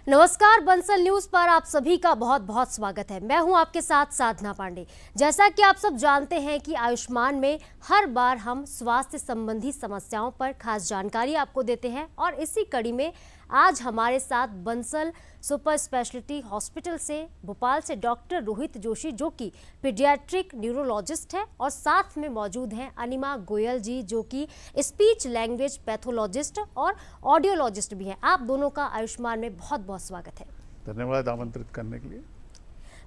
नमस्कार, बंसल न्यूज पर आप सभी का बहुत बहुत स्वागत है। मैं हूं आपके साथ साधना पांडे। जैसा कि आप सब जानते हैं कि आयुष्मान में हर बार हम स्वास्थ्य संबंधी समस्याओं पर खास जानकारी आपको देते हैं और इसी कड़ी में आज हमारे साथ बंसल सुपर स्पेशलिटी हॉस्पिटल से भोपाल से डॉक्टर रोहित जोशी, जो कि पीडियाट्रिक न्यूरोलॉजिस्ट है, और साथ में मौजूद हैं अनिमा गोयल जी, जो कि स्पीच लैंग्वेज पैथोलॉजिस्ट और ऑडियोलॉजिस्ट भी हैं। आप दोनों का आयुष्मान में बहुत बहुत स्वागत है। धन्यवाद आमंत्रित करने के लिए।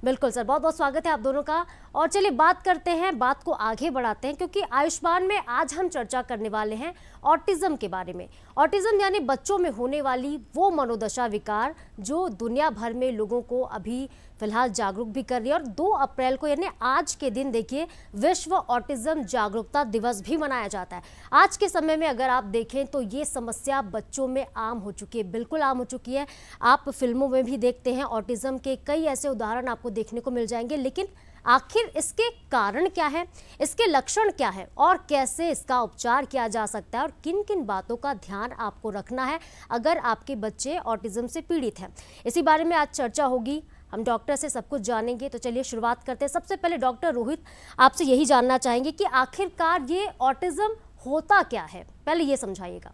बिल्कुल सर, बहुत बहुत स्वागत है आप दोनों का। और चलिए बात करते हैं, बात को आगे बढ़ाते हैं, क्योंकि आयुष्मान में आज हम चर्चा करने वाले हैं ऑटिज्म के बारे में। ऑटिज्म यानी बच्चों में होने वाली वो मनोदशा विकार जो दुनिया भर में लोगों को अभी फिलहाल जागरूक भी कर रही है। और 2 अप्रैल को यानी आज के दिन देखिए विश्व ऑटिज्म जागरूकता दिवस भी मनाया जाता है। आज के समय में अगर आप देखें तो ये समस्या बच्चों में आम हो चुकी है, बिल्कुल आम हो चुकी है। आप फिल्मों में भी देखते हैं ऑटिज्म के कई ऐसे उदाहरण आपको देखने को मिल जाएंगे। लेकिन आखिर इसके कारण क्या है, इसके लक्षण क्या है और कैसे इसका उपचार किया जा सकता है और किन किन बातों का ध्यान आपको रखना है अगर आपके बच्चे ऑटिज्म से पीड़ित हैं, इसी बारे में आज चर्चा होगी। हम डॉक्टर से सब कुछ जानेंगे। तो चलिए शुरुआत करते हैं। सबसे पहले डॉक्टर रोहित, आपसे यही जानना चाहेंगे कि आखिरकार ये ऑटिज्म होता क्या है, पहले ये समझाइएगा।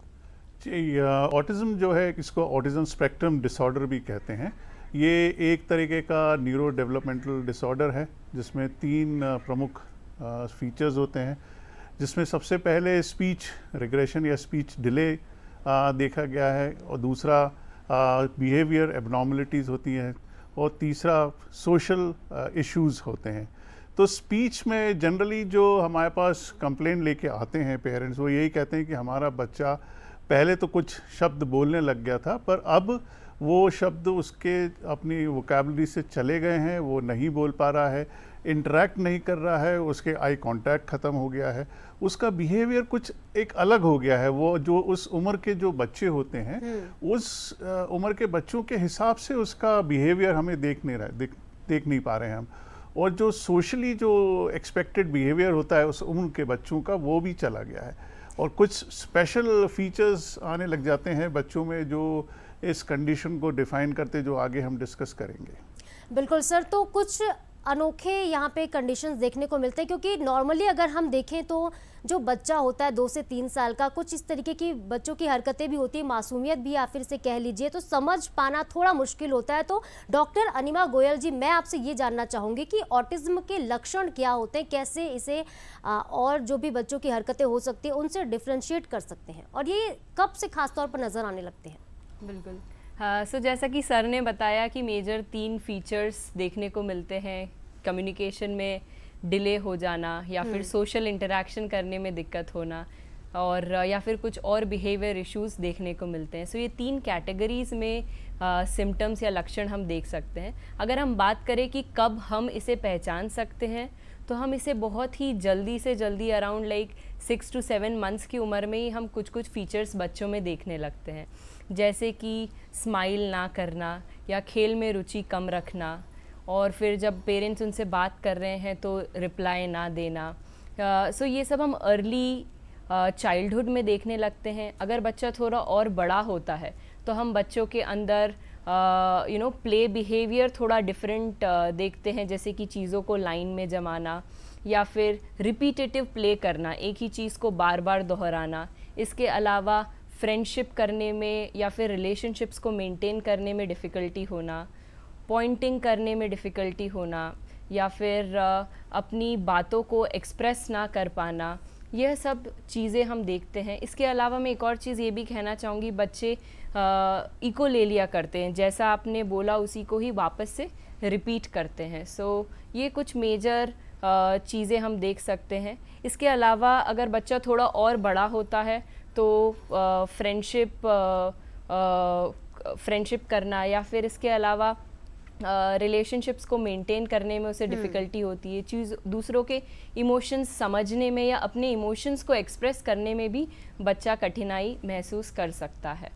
जी, ऑटिज्म जो है, इसको ऑटिज्म स्पेक्ट्रम डिसऑर्डर भी कहते हैं। ये एक तरीके का न्यूरो डेवलपमेंटल डिसऑर्डर है जिसमें 3 प्रमुख फीचर्स होते हैं, जिसमें सबसे पहले स्पीच रिग्रेशन या स्पीच डिले देखा गया है, और दूसरा बिहेवियर एबनॉर्मलिटीज़ होती हैं, और तीसरा सोशल इश्यूज होते हैं। तो स्पीच में जनरली जो हमारे पास कंप्लेन लेके आते हैं पेरेंट्स, वो यही कहते हैं कि हमारा बच्चा पहले तो कुछ शब्द बोलने लग गया था, पर अब वो शब्द उसके अपनी वोकैबुलरी से चले गए हैं, वो नहीं बोल पा रहा है, इंटरेक्ट नहीं कर रहा है, उसके आई कांटेक्ट ख़त्म हो गया है, उसका बिहेवियर कुछ एक अलग हो गया है। वो जो उस उम्र के जो बच्चे होते हैं उस उम्र के बच्चों के हिसाब से उसका बिहेवियर हमें देख नहीं पा रहे हैं हम। और जो सोशली जो एक्सपेक्टेड बिहेवियर होता है उस उम्र के बच्चों का, वो भी चला गया है। और कुछ स्पेशल फीचर्स आने लग जाते हैं बच्चों में जो इस कंडीशन को डिफाइन करते, जो आगे हम डिस्कस करेंगे। बिल्कुल सर, तो कुछ अनोखे यहाँ पे कंडीशंस देखने को मिलते हैं, क्योंकि नॉर्मली अगर हम देखें तो जो बच्चा होता है 2 से 3 साल का, कुछ इस तरीके की बच्चों की हरकतें भी होती है, मासूमियत भी या फिर से कह लीजिए, तो समझ पाना थोड़ा मुश्किल होता है। तो डॉक्टर अनिमा गोयल जी, मैं आपसे ये जानना चाहूँगी कि ऑटिज्म के लक्षण क्या होते हैं, कैसे इसे और जो भी बच्चों की हरकतें हो सकती है उनसे डिफ्रेंशिएट कर सकते हैं, और ये कब से खासतौर पर नज़र आने लगते हैं? बिल्कुल, हाँ। सो जैसा कि सर ने बताया कि मेजर 3 फीचर्स देखने को मिलते हैं। कम्युनिकेशन में डिले हो जाना, या फिर सोशल इंटरेक्शन करने में दिक्कत होना, और या फिर कुछ और बिहेवियर इश्यूज देखने को मिलते हैं। सो ये 3 कैटेगरीज में सिम्टम्स या लक्षण हम देख सकते हैं। अगर हम बात करें कि कब हम इसे पहचान सकते हैं, तो हम इसे बहुत ही जल्दी से जल्दी अराउंड 6 to 7 मंथ्स की उम्र में ही हम कुछ फीचर्स बच्चों में देखने लगते हैं, जैसे कि स्माइल ना करना या खेल में रुचि कम रखना, और फिर जब पेरेंट्स उनसे बात कर रहे हैं तो रिप्लाई ना देना। सो ये सब हम अर्ली चाइल्डहुड में देखने लगते हैं। अगर बच्चा थोड़ा और बड़ा होता है तो हम बच्चों के अंदर प्ले बिहेवियर थोड़ा डिफरेंट देखते हैं, जैसे कि चीज़ों को लाइन में जमाना या फिर रिपीटेटिव प्ले करना, एक ही चीज़ को बार बार दोहराना। इसके अलावा फ्रेंडशिप करने में या फिर रिलेशनशिप्स को मेंटेन करने में डिफ़िकल्टी होना, पॉइंटिंग करने में डिफ़िकल्टी होना, या फिर अपनी बातों को एक्सप्रेस ना कर पाना, यह सब चीज़ें हम देखते हैं। इसके अलावा मैं एक और चीज़ ये भी कहना चाहूँगी, बच्चे इको ले लिया करते हैं, जैसा आपने बोला उसी को ही वापस से रिपीट करते हैं। सो ये कुछ मेजर चीज़ें हम देख सकते हैं। इसके अलावा अगर बच्चा थोड़ा और बड़ा होता है तो फ्रेंडशिप करना, या फिर इसके अलावा रिलेशनशिप्स को मेंटेन करने में उसे डिफ़िकल्टी होती है, चीज़ दूसरों के इमोशंस समझने में या अपने इमोशंस को एक्सप्रेस करने में भी बच्चा कठिनाई महसूस कर सकता है।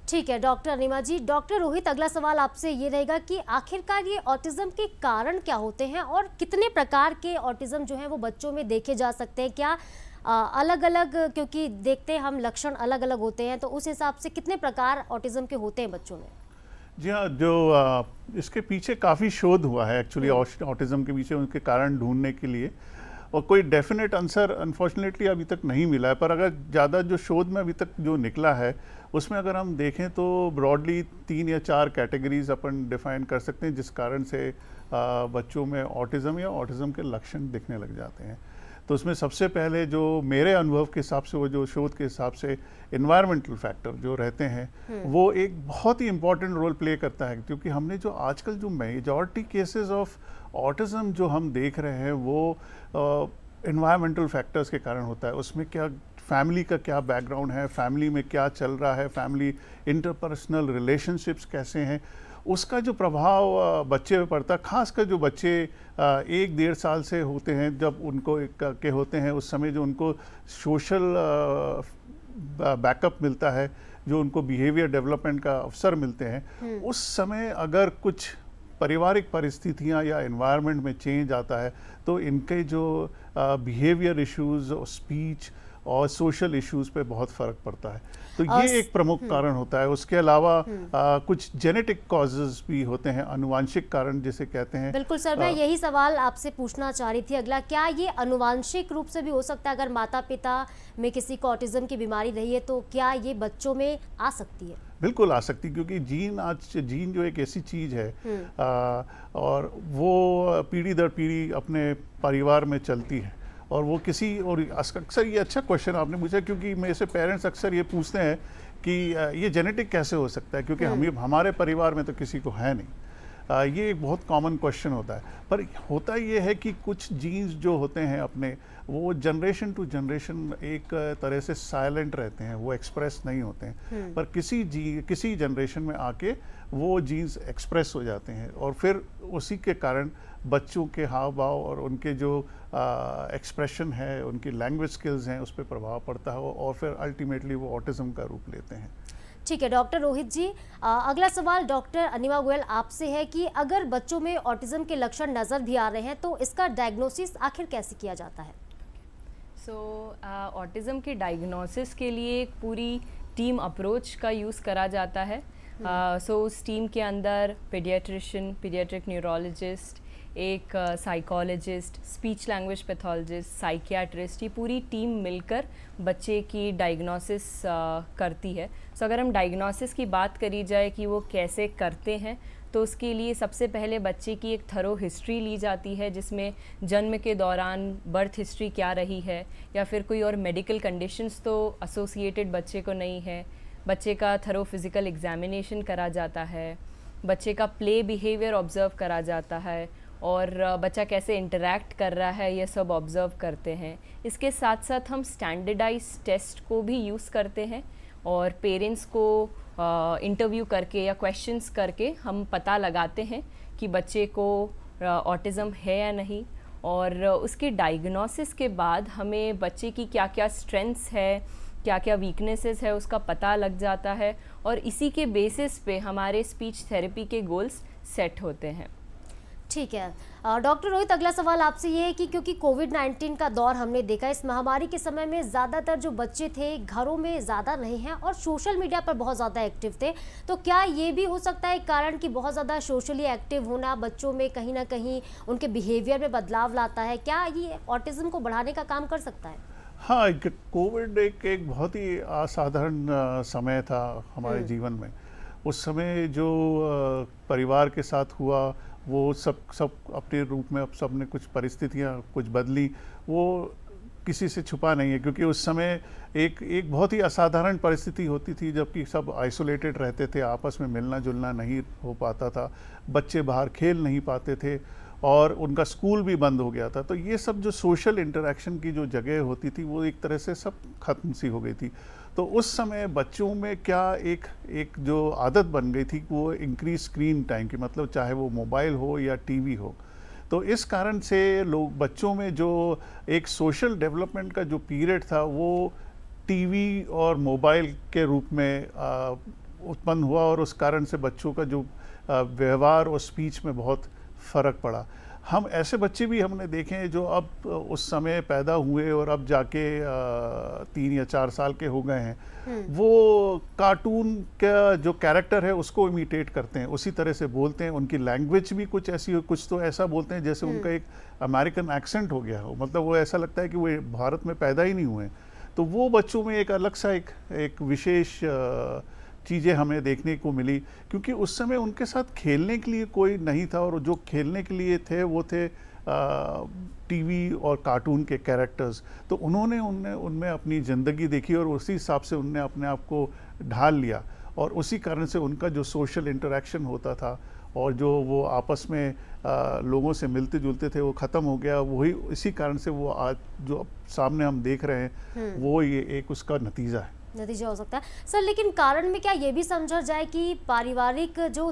ठीक है डॉक्टर अनिमा जी। डॉक्टर रोहित, अगला सवाल आपसे ये रहेगा कि आखिरकार ये ऑटिज्म के कारण क्या होते हैं और कितने प्रकार के ऑटिज्म जो है वो बच्चों में देखे जा सकते हैं? क्या अलग अलग, क्योंकि देखते हैं हम लक्षण अलग अलग होते हैं, तो उस हिसाब से कितने प्रकार ऑटिज्म के होते हैं बच्चों में? जी हाँ, जो इसके पीछे काफ़ी शोध हुआ है एक्चुअली ऑटिज़म के पीछे उनके कारण ढूंढने के लिए, और कोई डेफिनेट आंसर अनफॉर्चुनेटली अभी तक नहीं मिला है। पर अगर ज़्यादा जो शोध में अभी तक जो निकला है उसमें अगर हम देखें तो ब्रॉडली 3 या 4 कैटेगरीज अपन डिफाइन कर सकते हैं जिस कारण से बच्चों में ऑटिज़म या ऑटिज़म के लक्षण दिखने लग जाते हैं। तो उसमें सबसे पहले जो मेरे अनुभव के हिसाब से, वो जो शोध के हिसाब से इन्वायरमेंटल फैक्टर जो रहते हैं वो एक बहुत ही इम्पॉर्टेंट रोल प्ले करता है, क्योंकि हमने जो आजकल जो मेजॉरिटी केसेस ऑफ ऑटिज़म जो हम देख रहे हैं वो इन्वायरमेंटल फैक्टर्स के कारण होता है। उसमें क्या फैमिली का क्या बैकग्राउंड है, फैमिली में क्या चल रहा है, फैमिली इंटरपर्सनल रिलेशनशिप्स कैसे हैं, उसका जो प्रभाव बच्चे पे पड़ता है। खासकर जो बच्चे 1-1.5 साल से होते हैं, जब उनको के होते हैं, उस समय जो उनको सोशल बैकअप मिलता है, जो उनको बिहेवियर डेवलपमेंट का अवसर मिलते हैं, उस समय अगर कुछ पारिवारिक परिस्थितियां या एनवायरनमेंट में चेंज आता है तो इनके जो बिहेवियर इश्यूज, स्पीच और सोशल इश्यूज पे बहुत फ़र्क पड़ता है। तो ये एक प्रमुख कारण होता है। उसके अलावा कुछ जेनेटिक कॉजेज भी होते हैं, अनुवांशिक कारण जिसे कहते हैं। बिल्कुल सर, मैं यही सवाल आपसे पूछना चाह रही थी अगला, क्या ये अनुवांशिक रूप से भी हो सकता है? अगर माता पिता में किसी को ऑटिज्म की बीमारी रही है तो क्या ये बच्चों में आ सकती है? बिल्कुल आ सकती, क्योंकि जीन जो एक ऐसी चीज़ है और वो पीढ़ी दर पीढ़ी अपने परिवार में चलती है। और वो किसी, और अक्सर ये अच्छा क्वेश्चन आपने पूछा, क्योंकि मेरे से पेरेंट्स अक्सर ये पूछते हैं कि ये जेनेटिक कैसे हो सकता है, क्योंकि हमारे परिवार में तो किसी को है नहीं। ये एक बहुत कॉमन क्वेश्चन होता है। पर होता ये है कि कुछ जीन्स जो होते हैं अपने, वो जनरेशन टू जनरेशन एक तरह से साइलेंट रहते हैं, वो एक्सप्रेस नहीं होते हैं। पर किसी जनरेशन में आके वो जीन्स एक्सप्रेस हो जाते हैं, और फिर उसी के कारण बच्चों के हाव भाव और उनके जो एक्सप्रेशन है, उनकी लैंग्वेज स्किल्स हैं, उस पर प्रभाव पड़ता है, और फिर अल्टीमेटली वो ऑटिज्म का रूप लेते हैं। ठीक है डॉक्टर रोहित जी, अगला सवाल डॉक्टर अनिमा गोयल आपसे है कि अगर बच्चों में ऑटिज्म के लक्षण नज़र भी आ रहे हैं तो इसका डायग्नोसिस आखिर कैसे किया जाता है? ऑटिज्म के डायग्नोसिस के लिए एक पूरी टीम अप्रोच का यूज़ करा जाता है। उस टीम के अंदर पीडियाट्रिशियन, पीडियाट्रिक न्यूरोलॉजिस्ट, एक psychologist, speech language pathologist, psychiatrist, ये पूरी टीम मिलकर बच्चे की डायग्नोसिस करती है। अगर हम डायग्नोसिस की बात करी जाए कि वो कैसे करते हैं, तो उसके लिए सबसे पहले बच्चे की एक थरो हिस्ट्री ली जाती है, जिसमें जन्म के दौरान बर्थ हिस्ट्री क्या रही है, या फिर कोई और मेडिकल कंडीशंस तो एसोसिएटेड बच्चे को नहीं है। बच्चे का थरो फिज़िकल एग्जामिनेशन करा जाता है, बच्चे का प्ले बिहेवियर ऑब्ज़र्व करा जाता है, और बच्चा कैसे इंटरैक्ट कर रहा है ये सब ऑब्ज़र्व करते हैं। इसके साथ साथ हम स्टैंडर्डाइज टेस्ट को भी यूज़ करते हैं, और पेरेंट्स को इंटरव्यू करके या क्वेश्चंस करके हम पता लगाते हैं कि बच्चे को ऑटिज़म है या नहीं। और उसके डायग्नोसिस के बाद हमें बच्चे की क्या क्या स्ट्रेंथ्स है, क्या क्या वीकनेसेस है, उसका पता लग जाता है, और इसी के बेसिस पे हमारे स्पीच थेरेपी के गोल्स सेट होते हैं। ठीक है डॉक्टर रोहित, अगला सवाल आपसे ये है कि क्योंकि कोविड-19 का दौर हमने देखा, इस महामारी के समय में ज़्यादातर जो बच्चे थे घरों में ज़्यादा नहीं हैं और सोशल मीडिया पर बहुत ज़्यादा एक्टिव थे, तो क्या ये भी हो सकता है कारण कि बहुत ज़्यादा सोशली एक्टिव होना बच्चों में कहीं ना कहीं उनके बिहेवियर में बदलाव लाता है? क्या ये ऑटिज्म को बढ़ाने का काम कर सकता है? हाँ, कोविड एक बहुत ही असाधारण समय था हमारे जीवन में। उस समय जो परिवार के साथ हुआ वो सब अपने रूप में, अब सब ने कुछ परिस्थितियाँ कुछ बदली, वो किसी से छुपा नहीं है, क्योंकि उस समय एक बहुत ही असाधारण परिस्थिति होती थी, जबकि सब आइसोलेटेड रहते थे, आपस में मिलना जुलना नहीं हो पाता था, बच्चे बाहर खेल नहीं पाते थे, और उनका स्कूल भी बंद हो गया था। तो ये सब जो सोशल इंटरेक्शन की जो जगह होती थी वो एक तरह से सब खत्म सी हो गई थी। तो उस समय बच्चों में क्या एक जो आदत बन गई थी वो इंक्रीज स्क्रीन टाइम की, मतलब चाहे वो मोबाइल हो या टीवी हो। तो इस कारण से बच्चों में जो एक सोशल डेवलपमेंट का जो पीरियड था वो टीवी और मोबाइल के रूप में उत्पन्न हुआ, और उस कारण से बच्चों का जो व्यवहार और स्पीच में बहुत फ़र्क पड़ा। हम ऐसे बच्चे भी हमने देखे हैं जो अब उस समय पैदा हुए और अब जाके 3 या 4 साल के हो गए हैं, वो कार्टून का जो कैरेक्टर है उसको इमिटेट करते हैं, उसी तरह से बोलते हैं। उनकी लैंग्वेज भी कुछ ऐसी, कुछ तो ऐसा बोलते हैं जैसे उनका एक अमेरिकन एक्सेंट हो गया हो, मतलब वो ऐसा लगता है कि वो भारत में पैदा ही नहीं हुए। तो वो बच्चों में एक अलग सा एक विशेष चीज़ें हमें देखने को मिली, क्योंकि उस समय उनके साथ खेलने के लिए कोई नहीं था, और जो खेलने के लिए थे वो थे टीवी और कार्टून के कैरेक्टर्स। तो उन्होंने उनमें अपनी ज़िंदगी देखी और उसी हिसाब से उनने अपने आप को ढाल लिया, और उसी कारण से उनका जो सोशल इंटरेक्शन होता था और जो वो आपस में लोगों से मिलते जुलते थे वो ख़त्म हो गया। वही इसी कारण से वो आज जो सामने हम देख रहे हैं वो ये एक उसका नतीजा हो सकता है सर। लेकिन कारण में क्या ये भी समझा जाए कि पारिवारिक जो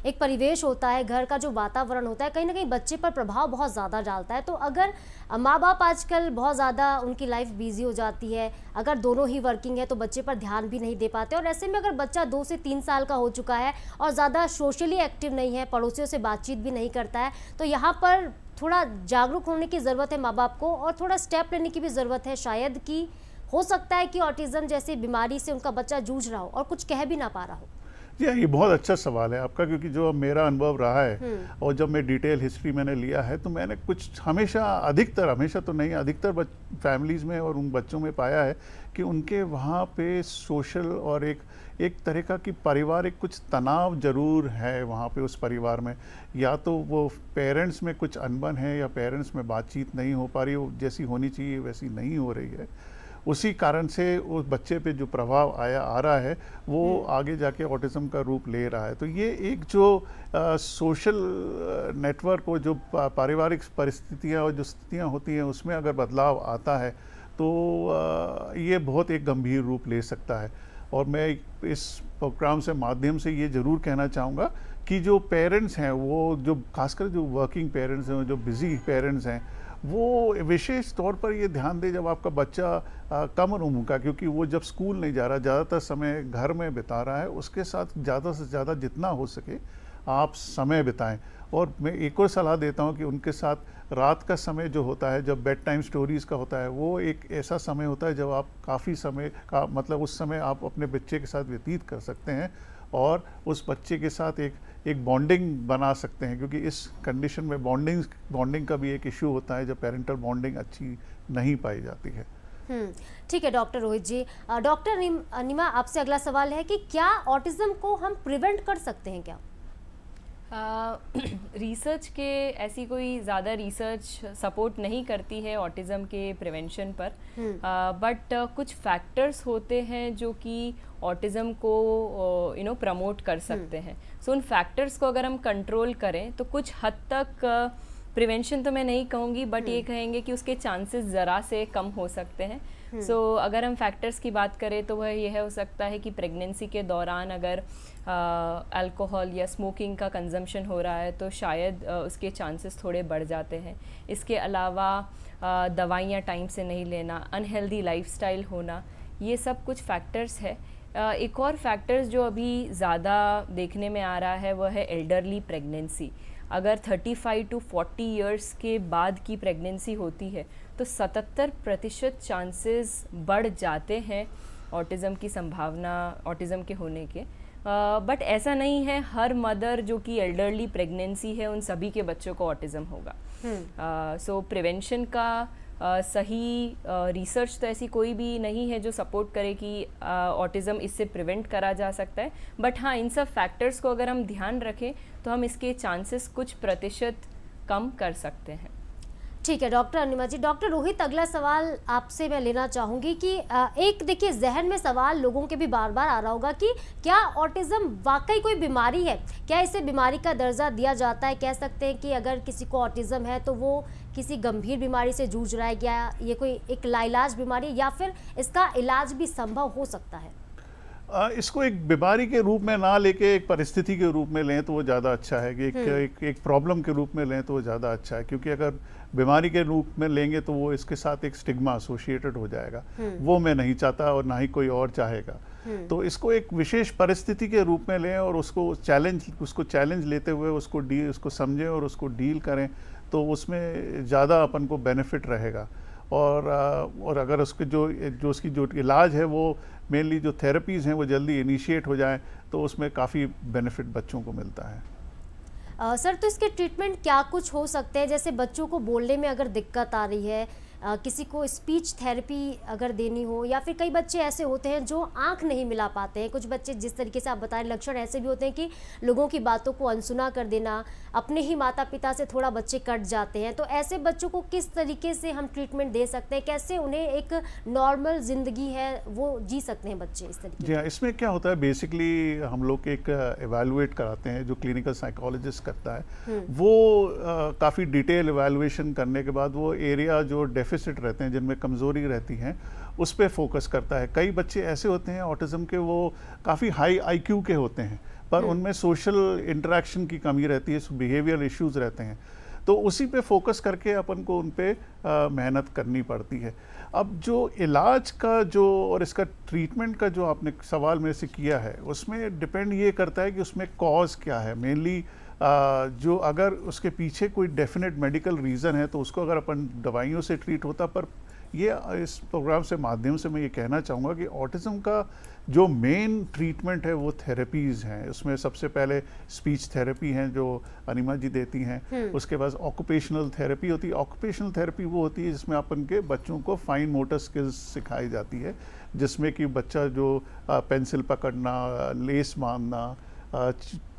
एक परिवेश होता है, घर का जो वातावरण होता है, कहीं ना कहीं बच्चे पर प्रभाव बहुत ज़्यादा डालता है। तो अगर माँ बाप आजकल बहुत ज़्यादा उनकी लाइफ बिजी हो जाती है, अगर दोनों ही वर्किंग है तो बच्चे पर ध्यान भी नहीं दे पाते, और ऐसे में अगर बच्चा 2 से 3 साल का हो चुका है और ज़्यादा सोशली एक्टिव नहीं है, पड़ोसियों से बातचीत भी नहीं करता है, तो यहाँ पर थोड़ा जागरूक होने की ज़रूरत है माँ बाप को, और थोड़ा स्टेप लेने की भी ज़रूरत है शायद, कि हो सकता है कि ऑटिज्म जैसी बीमारी से उनका बच्चा जूझ रहा हो और कुछ कह भी ना पा रहा हो। जी, ये बहुत अच्छा सवाल है आपका, क्योंकि जो मेरा अनुभव रहा है और जब मैं डिटेल हिस्ट्री मैंने लिया है, तो मैंने कुछ हमेशा तो नहीं, अधिकतर फैमिलीज़ में और उन बच्चों में पाया है कि उनके वहाँ पे सोशल और एक तरह का कि पारिवारिक कुछ तनाव ज़रूर है वहाँ पे उस परिवार में। या तो वो पेरेंट्स में कुछ अनबन है, या पेरेंट्स में बातचीत नहीं हो पा रही, वो जैसी होनी चाहिए वैसी नहीं हो रही है। उसी कारण से उस बच्चे पे जो प्रभाव आ रहा है वो आगे जाके ऑटिज्म का रूप ले रहा है। तो ये एक जो सोशल नेटवर्क और जो पारिवारिक परिस्थितियाँ और जो स्थितियाँ होती हैं उसमें अगर बदलाव आता है तो ये बहुत एक गंभीर रूप ले सकता है। और मैं इस प्रोग्राम से माध्यम से ये ज़रूर कहना चाहूँगा कि जो पेरेंट्स हैं, वो जो खासकर जो वर्किंग पेरेंट्स हैं, जो बिज़ी पेरेंट्स हैं, वो विशेष तौर पर ये ध्यान दें जब आपका बच्चा कम उम्र का, क्योंकि वो जब स्कूल नहीं जा रहा, ज़्यादातर समय घर में बिता रहा है, उसके साथ ज़्यादा से ज़्यादा जितना हो सके आप समय बिताएं। और मैं एक और सलाह देता हूं कि उनके साथ रात का समय जो होता है, जब बेड टाइम स्टोरीज़ का होता है, वो एक ऐसा समय होता है जब आप काफ़ी समय का मतलब उस समय आप अपने बच्चे के साथ व्यतीत कर सकते हैं और उस बच्चे के साथ एक बॉन्डिंग बना सकते हैं, क्योंकि इस कंडीशन में बॉन्डिंग का भी एक इशू होता है जब पेरेंटल बॉन्डिंग अच्छी नहीं पाई जाती है। ठीक है डॉक्टर रोहित जी। डॉक्टर अनिमा, आपसे अगला सवाल है कि क्या ऑटिज्म को हम प्रिवेंट कर सकते हैं क्या? रिसर्च के ऐसी कोई ज़्यादा रिसर्च सपोर्ट नहीं करती है ऑटिज़म के प्रिवेंशन पर, बट कुछ फैक्टर्स होते हैं जो कि ऑटिज़म को प्रमोट कर सकते हैं। सो उन फैक्टर्स को अगर हम कंट्रोल करें तो कुछ हद तक प्रिवेंशन तो मैं नहीं कहूँगी, बट ये कहेंगे कि उसके चांसेस ज़रा से कम हो सकते हैं। सो अगर हम फैक्टर्स की बात करें तो वह यह हो सकता है कि प्रेगनेंसी के दौरान अगर अल्कोहल या स्मोकिंग का कंजम्पशन हो रहा है तो शायद उसके चांसेस थोड़े बढ़ जाते हैं। इसके अलावा दवाइयाँ टाइम से नहीं लेना, अनहेल्दी लाइफस्टाइल होना, ये सब कुछ फैक्टर्स है। एक और फैक्टर्स जो अभी ज़्यादा देखने में आ रहा है वह है एल्डरली प्रेगनेंसी। अगर 35 to 40 इयर्स के बाद की प्रेगनेंसी होती है तो 77% चांसेस बढ़ जाते हैं ऑटिज़म की संभावना, ऑटिज़म के होने के। बट ऐसा नहीं है हर मदर जो कि एल्डरली प्रेगनेंसी है उन सभी के बच्चों को ऑटिज़म होगा। सो प्रिवेंशन का सही रिसर्च तो ऐसी कोई भी नहीं है जो सपोर्ट करे कि ऑटिज़म इससे प्रिवेंट करा जा सकता है, बट हाँ इन सब फैक्टर्स को अगर हम ध्यान रखें तो हम इसके चांसेस कुछ प्रतिशत कम कर सकते हैं। ठीक है डॉक्टर अनिमा जी। डॉक्टर रोहित, अगला सवाल आपसे मैं लेना चाहूँगी कि एक देखिए जहन में सवाल लोगों के भी बार बार आ रहा होगा कि क्या ऑटिज़म वाकई कोई बीमारी है? क्या इसे बीमारी का दर्जा दिया जाता है? कह सकते हैं कि अगर किसी को ऑटिज़म है तो वो किसी गंभीर बीमारी से जूझ रहा है, क्या ये कोई एक लाइलाज बीमारी है या फिर इसका इलाज भी संभव हो सकता है? इसको एक बीमारी के रूप में ना लेके एक परिस्थिति के रूप में लें तो वो ज़्यादा अच्छा है कि एक प्रॉब्लम के रूप में लें तो वो ज़्यादा अच्छा है, क्योंकि अगर बीमारी के रूप में लेंगे तो वो इसके साथ एक स्टिग्मा एसोसिएटेड हो जाएगा। वो मैं नहीं चाहता और ना ही कोई और चाहेगा। तो इसको एक विशेष परिस्थिति के रूप में लें और उसको चैलेंज लेते हुए उसको समझें और उसको डील करें तो उसमें ज़्यादा अपन को बेनिफिट रहेगा। और अगर उसके जो उसकी जो इलाज है वो मेनली जो थेरेपीज़ हैं वो जल्दी इनिशिएट हो जाएं तो उसमें काफ़ी बेनिफिट बच्चों को मिलता है। सर, तो इसके ट्रीटमेंट क्या कुछ हो सकते हैं? जैसे बच्चों को बोलने में अगर दिक्कत आ रही है, किसी को स्पीच थेरेपी अगर देनी हो, या फिर कई बच्चे ऐसे होते हैं जो आंख नहीं मिला पाते हैं। कुछ बच्चे जिस तरीके से आप बताएं लक्षण ऐसे भी होते हैं कि लोगों की बातों को अनसुना कर देना, अपने ही माता पिता से थोड़ा बच्चे कट जाते हैं। तो ऐसे बच्चों को किस तरीके से हम ट्रीटमेंट दे सकते हैं? कैसे उन्हें एक नॉर्मल जिंदगी है वो जी सकते हैं बच्चे इस तरीके? जी हाँ, इसमें क्या होता है बेसिकली हम लोग एक एवेलुएट कराते हैं जो क्लिनिकल साइकोलॉजिस्ट करता है। वो काफ़ी डिटेल एवेलुएशन करने के बाद वो एरिया जो डेफिसिट रहते हैं, जिनमें कमज़ोरी रहती हैं, उस पर फोकस करता है। कई बच्चे ऐसे होते हैं ऑटिज़म के, वो काफ़ी हाई आईक्यू के होते हैं पर उनमें सोशल इंटरेक्शन की कमी रहती है, बिहेवियर इश्यूज रहते हैं, तो उसी पे फोकस करके अपन को उन पे मेहनत करनी पड़ती है। अब जो इलाज का जो और इसका ट्रीटमेंट का जो आपने सवाल मेरे से किया है, उसमें डिपेंड ये करता है कि उसमें कॉज क्या है। मेनली जो अगर उसके पीछे कोई डेफिनेट मेडिकल रीज़न है तो उसको अगर अपन दवाइयों से ट्रीट होता, पर ये इस प्रोग्राम से माध्यम से मैं ये कहना चाहूँगा कि ऑटिज़म का जो मेन ट्रीटमेंट है वो थेरेपीज़ हैं। उसमें सबसे पहले स्पीच थेरेपी हैं जो अनिमा जी देती हैं, उसके बाद ऑक्यूपेशनल थेरेपी होती है। ऑक्यूपेशनल थेरेपी वो होती है जिसमें अपन के बच्चों को फाइन मोटर स्किल्स सिखाई जाती है, जिसमें कि बच्चा जो पेंसिल पकड़ना, लेस बांधना,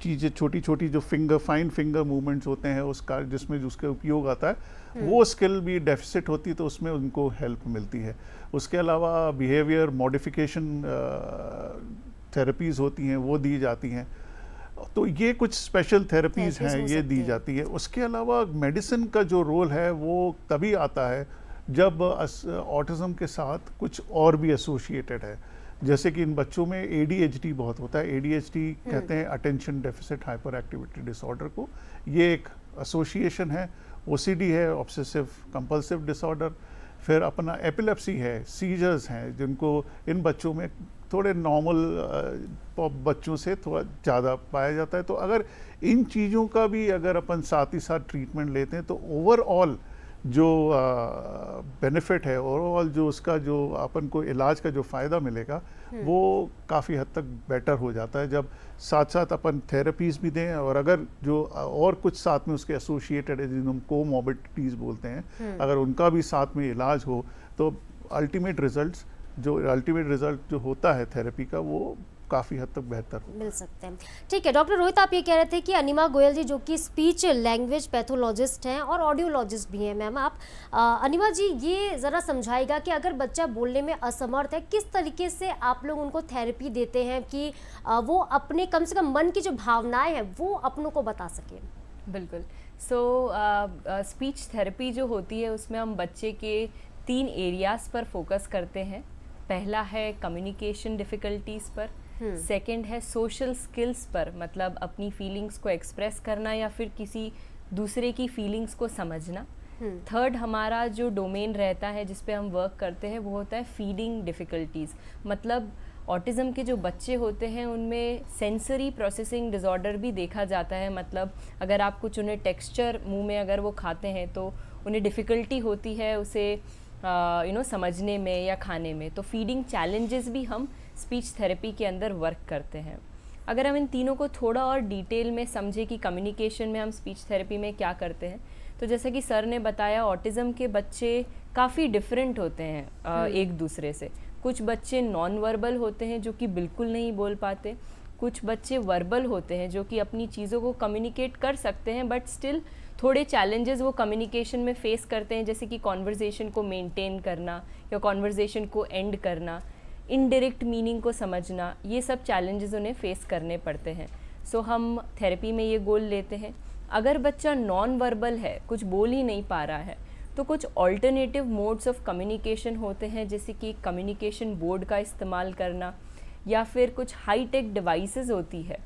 चीज़ें छोटी छोटी जो फाइन फिंगर मूवमेंट्स होते हैं उसका जिसमें उसका उपयोग आता है, वो स्किल भी डेफिसिट होती है तो उसमें उनको हेल्प मिलती है। उसके अलावा बिहेवियर मॉडिफिकेशन थेरेपीज़ होती हैं वो दी जाती हैं। तो ये कुछ स्पेशल थेरेपीज़ हैं, ये दी जाती है। उसके अलावा मेडिसिन का जो रोल है वो तभी आता है जब ऑटिज़म के साथ कुछ और भी एसोसिएटेड है। जैसे कि इन बच्चों में ADHD बहुत होता है। ADHD कहते हैं attention deficit hyper activity disorder को। ये एक एसोसिएशन है। OCD है, ऑब्सेसिव कंपल्सिव डिसऑर्डर। फिर अपना एपिलेप्सी है, सीजर्स हैं, जिनको इन बच्चों में थोड़े नॉर्मल बच्चों से थोड़ा ज़्यादा पाया जाता है। तो अगर इन चीज़ों का भी अगर अपन साथ ही साथ ट्रीटमेंट लेते हैं तो ओवरऑल जो बेनिफिट है, ओवरऑल जो उसका जो अपन को इलाज का जो फ़ायदा मिलेगा वो काफ़ी हद तक बेटर हो जाता है जब साथ साथ अपन थेरेपीज़ भी दें। और अगर जो और कुछ साथ में उसके एसोसिएटेड है जिनको हम कोमॉर्बिडिटीज़ बोलते हैं, अगर उनका भी साथ में इलाज हो तो अल्टीमेट रिज़ल्ट जो होता है थेरेपी का वो काफ़ी हद तक बेहतर मिल सकते हैं। ठीक है डॉक्टर रोहित, आप ये कह रहे थे कि अनिमा गोयल जी जो कि स्पीच लैंग्वेज पैथोलॉजिस्ट हैं और ऑडियोलॉजिस्ट भी हैं। मैम आप अनिमा जी ये ज़रा समझाएगा कि अगर बच्चा बोलने में असमर्थ है, किस तरीके से आप लोग उनको थेरेपी देते हैं कि वो अपने कम से कम मन की जो भावनाएं हैं वो अपनों को बता सकें? बिल्कुल। स्पीच थेरेपी जो होती है उसमें हम बच्चे के 3 एरियाज़ पर फोकस करते हैं। पहला है कम्युनिकेशन डिफ़िकल्टीज़ पर, सेकंड है सोशल स्किल्स पर, मतलब अपनी फीलिंग्स को एक्सप्रेस करना या फिर किसी दूसरे की फीलिंग्स को समझना। थर्ड हमारा जो डोमेन रहता है जिस पे हम वर्क करते हैं वो होता है फीडिंग डिफ़िकल्टीज़। मतलब ऑटिज़म के जो बच्चे होते हैं उनमें सेंसरी प्रोसेसिंग डिसऑर्डर भी देखा जाता है। मतलब अगर आप कुछ उन्हें टेक्सचर मुंह में अगर वो खाते हैं तो उन्हें डिफ़िकल्टी होती है उसे समझने में या खाने में। तो फीडिंग चैलेंजेस भी हम स्पीच थेरेपी के अंदर वर्क करते हैं। अगर हम इन तीनों को थोड़ा और डिटेल में समझे कि कम्युनिकेशन में हम स्पीच थेरेपी में क्या करते हैं, तो जैसे कि सर ने बताया ऑटिज़म के बच्चे काफ़ी डिफरेंट होते हैं एक दूसरे से। कुछ बच्चे नॉन वर्बल होते हैं जो कि बिल्कुल नहीं बोल पाते, कुछ बच्चे वर्बल होते हैं जो कि अपनी चीज़ों को कम्युनिकेट कर सकते हैं बट स्टिल थोड़े चैलेंजेस वो कम्युनिकेशन में फेस करते हैं, जैसे कि कॉन्वर्जेशन को मेंटेन करना या कॉन्वर्जेशन को एंड करना, इनडायरेक्ट मीनिंग को समझना, ये सब चैलेंजेस उन्हें फेस करने पड़ते हैं। सो हम थेरेपी में ये गोल लेते हैं। अगर बच्चा नॉन वर्बल है, कुछ बोल ही नहीं पा रहा है, तो कुछ ऑल्टरनेटिव मोड्स ऑफ कम्युनिकेशन होते हैं, जैसे कि कम्युनिकेशन बोर्ड का इस्तेमाल करना या फिर कुछ हाई टेक डिवाइसेस होती है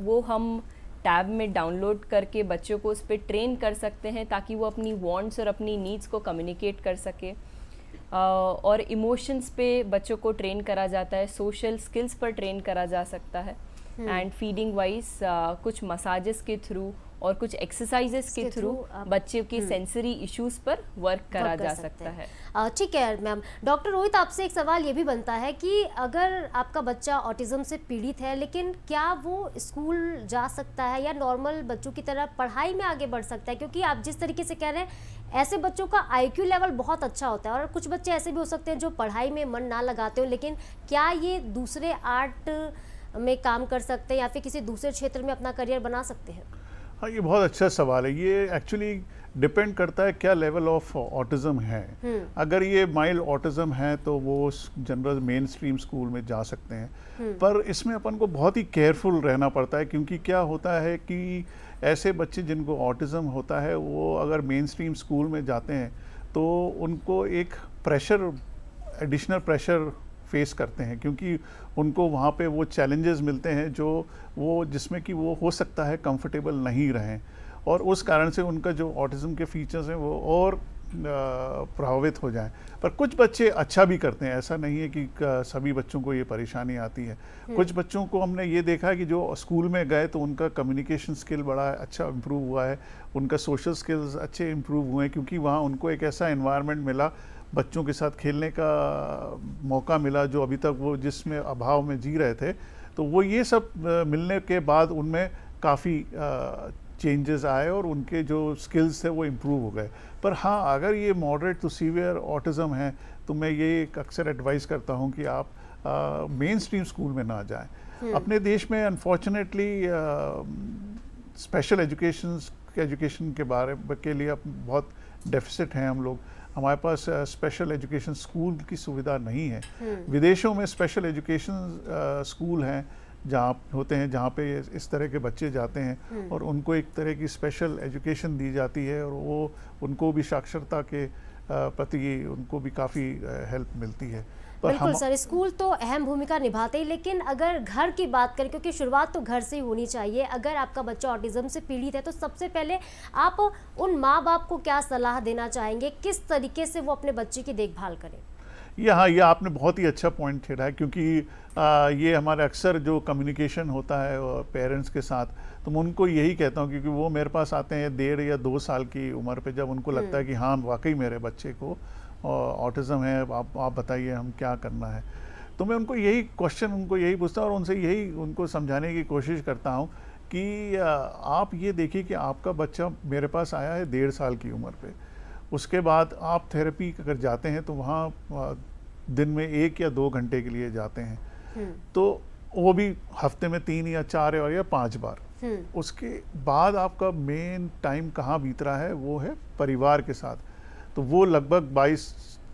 वो हम टैब में डाउनलोड करके बच्चों को उस पर ट्रेन कर सकते हैं ताकि वो अपनी वांट्स और अपनी नीड्स को कम्युनिकेट कर सके। और इमोशंस पे बच्चों को ट्रेन करा जाता है, सोशल स्किल्स पर ट्रेन करा जा सकता है। एंड फीडिंग वाइज कुछ मसाजेस के थ्रू और कुछ एक्सरसाइजेस के थ्रू बच्चे के सेंसरी इश्यूज पर वर्क करा जा सकता है। ठीक है मैम। डॉक्टर रोहित, आपसे एक सवाल ये भी बनता है कि अगर आपका बच्चा ऑटिज्म से पीड़ित है, लेकिन क्या वो स्कूल जा सकता है या नॉर्मल बच्चों की तरह पढ़ाई में आगे बढ़ सकता है? क्योंकि आप जिस तरीके से कह रहे हैं, ऐसे बच्चों का IQ लेवल बहुत अच्छा होता है और कुछ बच्चे ऐसे भी हो सकते हैं जो पढ़ाई में मन ना लगाते हो, लेकिन क्या ये दूसरे आर्ट में काम कर सकते हैं या फिर किसी दूसरे क्षेत्र में अपना करियर बना सकते हैं? हाँ, ये बहुत अच्छा सवाल है। ये एक्चुअली डिपेंड करता है क्या लेवल ऑफ ऑटिज्म है। अगर ये माइल्ड ऑटिज्म है तो वो जनरल मेन स्ट्रीम स्कूल में जा सकते हैं, पर इसमें अपन को बहुत ही केयरफुल रहना पड़ता है, क्योंकि क्या होता है कि ऐसे बच्चे जिनको ऑटिज्म होता है वो अगर मेन स्ट्रीम स्कूल में जाते हैं तो उनको एक प्रेशर, एडिशनल प्रेशर फेस करते हैं, क्योंकि उनको वहाँ पे वो चैलेंजेस मिलते हैं जो वो जिसमें कि वो हो सकता है कंफर्टेबल नहीं रहें, और उस कारण से उनका जो ऑटिज्म के फीचर्स हैं वो और प्रभावित हो जाएं। पर कुछ बच्चे अच्छा भी करते हैं, ऐसा नहीं है कि सभी बच्चों को ये परेशानी आती है। कुछ बच्चों को हमने ये देखा है कि जो स्कूल में गए तो उनका कम्युनिकेशन स्किल बड़ा अच्छा इम्प्रूव हुआ है, उनका सोशल स्किल्स अच्छे इम्प्रूव हुए हैं, क्योंकि वहाँ उनको एक ऐसा एनवायरनमेंट मिला, बच्चों के साथ खेलने का मौका मिला जो अभी तक वो जिसमें अभाव में जी रहे थे। तो वो ये सब मिलने के बाद उनमें काफ़ी चेंजेस आए और उनके जो स्किल्स थे वो इम्प्रूव हो गए। पर हाँ, अगर ये मॉडरेट टू सीवियर ऑटिज्म है तो मैं ये एक एडवाइस करता हूँ कि आप मेन स्ट्रीम स्कूल में ना जाएं। अपने देश में अनफॉर्चुनेटली स्पेशल एजुकेशन के बारे के लिए बहुत डेफिसिट हैं हम लोग। हमारे पास स्पेशल एजुकेशन स्कूल की सुविधा नहीं है। विदेशों में स्पेशल एजुकेशन स्कूल हैं जहाँ होते हैं, जहाँ पे इस तरह के बच्चे जाते हैं और उनको एक तरह की स्पेशल एजुकेशन दी जाती है और वो उनको भी साक्षरता के प्रति उनको भी काफ़ी हेल्प मिलती है। बिल्कुल सर, स्कूल तो अहम भूमिका निभाते ही, लेकिन अगर घर की बात करें, क्योंकि शुरुआत तो घर से ही होनी चाहिए। अगर आपका बच्चा ऑटिज्म से पीड़ित है तो सबसे पहले आप उन माँ बाप को क्या सलाह देना चाहेंगे, किस तरीके से वो अपने बच्चे की देखभाल करें? ये आपने बहुत ही अच्छा पॉइंट छेड़ा है, क्योंकि ये हमारे अक्सर जो कम्युनिकेशन होता है पेरेंट्स के साथ, तो मैं उनको यही कहता हूँ, क्योंकि वो मेरे पास आते हैं 1.5 या 2 साल की उम्र पे, जब उनको लगता है कि हाँ वाकई मेरे बच्चे को ऑटिज्म है, आप बताइए हम क्या करना है। तो मैं उनको यही क्वेश्चन यही पूछता हूँ और उनसे यही उनको समझाने की कोशिश करता हूँ कि आप ये देखिए कि आपका बच्चा मेरे पास आया है 1.5 साल की उम्र पे, उसके बाद आप थेरेपी अगर जाते हैं तो वहाँ दिन में 1 या 2 घंटे के लिए जाते हैं, तो वो भी हफ्ते में 3 या 4 या 5 बार। उसके बाद आपका मेन टाइम कहाँ बीत रहा है, वो है परिवार के साथ, तो वो लगभग 22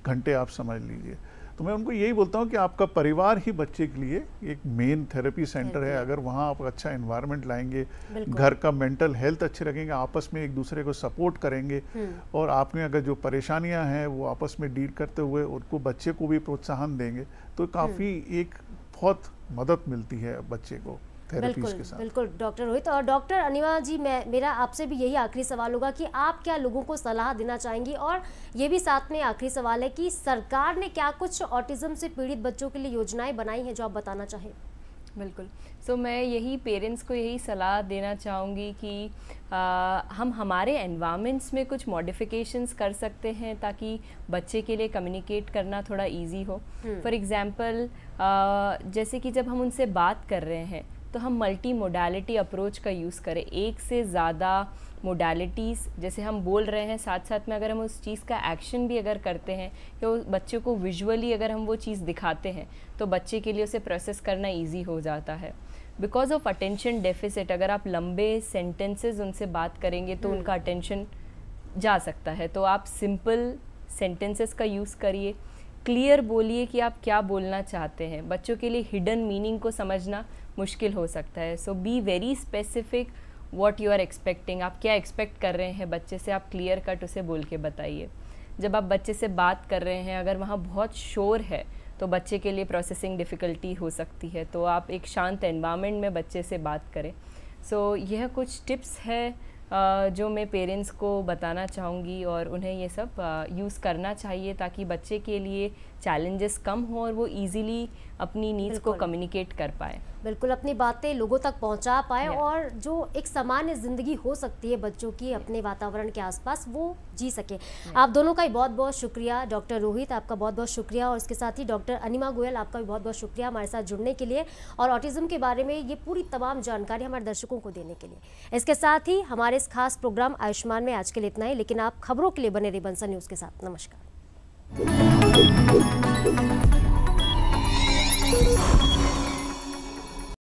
घंटे आप समझ लीजिए। तो मैं उनको यही बोलता हूँ कि आपका परिवार ही बच्चे के लिए एक मेन थेरेपी सेंटर है। अगर वहाँ आप अच्छा एनवायरनमेंट लाएंगे, घर का मेंटल हेल्थ अच्छे रखेंगे, आपस में एक दूसरे को सपोर्ट करेंगे और आपने अगर जो परेशानियाँ हैं वो आपस में डील करते हुए उनको बच्चे को भी प्रोत्साहन देंगे, तो काफ़ी एक बहुत मदद मिलती है बच्चे को थेरेपीज के साथ। बिल्कुल डॉक्टर रोहित। और डॉक्टर अनिमा जी, मेरा आपसे भी यही आखिरी सवाल होगा कि आप क्या लोगों को सलाह देना चाहेंगी, और ये भी साथ में आखिरी सवाल है कि सरकार ने क्या कुछ ऑटिज्म से पीड़ित बच्चों के लिए योजनाएं बनाई हैं जो आप बताना चाहें? बिल्कुल। सो मैं यही पेरेंट्स को यही सलाह देना चाहूँगी कि हम हमारे एनवायरनमेंट्स में कुछ मॉडिफिकेशंस कर सकते हैं ताकि बच्चे के लिए कम्युनिकेट करना थोड़ा इजी हो। फॉर एग्जांपल जैसे कि जब हम उनसे बात कर रहे हैं तो हम मल्टी मोडालिटी अप्रोच का यूज़ करें, एक से ज़्यादा मोडालिटीज़ जैसे हम बोल रहे हैं, साथ साथ में अगर हम उस चीज़ का एक्शन भी अगर करते हैं या बच्चे को विजुअली अगर हम वो चीज़ दिखाते हैं तो बच्चे के लिए उसे प्रोसेस करना इजी हो जाता है। बिकॉज ऑफ अटेंशन डेफिसिट, अगर आप लंबे सेंटेंसेस उनसे बात करेंगे तो उनका अटेंशन जा सकता है। तो आप सिंपल सेंटेंसेस का यूज़ करिए, क्लियर बोलिए कि आप क्या बोलना चाहते हैं। बच्चों के लिए हिडन मीनिंग को समझना मुश्किल हो सकता है। So be very specific what you are expecting, आप क्या एक्सपेक्ट कर रहे हैं बच्चे से, आप क्लियर कट उसे बोल के बताइए। जब आप बच्चे से बात कर रहे हैं, अगर वहाँ बहुत शोर है तो बच्चे के लिए प्रोसेसिंग डिफ़िकल्टी हो सकती है, तो आप एक शांत एनवायरनमेंट में बच्चे से बात करें। सो यह कुछ टिप्स है जो मैं पेरेंट्स को बताना चाहूँगी और उन्हें ये सब यूज़ करना चाहिए ताकि बच्चे के लिए चैलेंजेस कम हो और वो इजीली अपनी नीड्स को कम्युनिकेट कर पाए, बिल्कुल अपनी बातें लोगों तक पहुंचा पाए और जो एक सामान्य जिंदगी हो सकती है बच्चों की अपने वातावरण के आसपास वो जी सके। आप दोनों का ही बहुत बहुत शुक्रिया। डॉक्टर रोहित आपका बहुत बहुत शुक्रिया और इसके साथ ही डॉक्टर अनिमा गोयल आपका भी बहुत बहुत शुक्रिया हमारे साथ जुड़ने के लिए और ऑटिज्म के बारे में ये पूरी तमाम जानकारी हमारे दर्शकों को देने के लिए। इसके साथ ही हमारे इस खास प्रोग्राम आयुष्मान में आज के लिए इतना ही, लेकिन आप खबरों के लिए बने रहिए बंसल न्यूज़ के साथ। नमस्कार।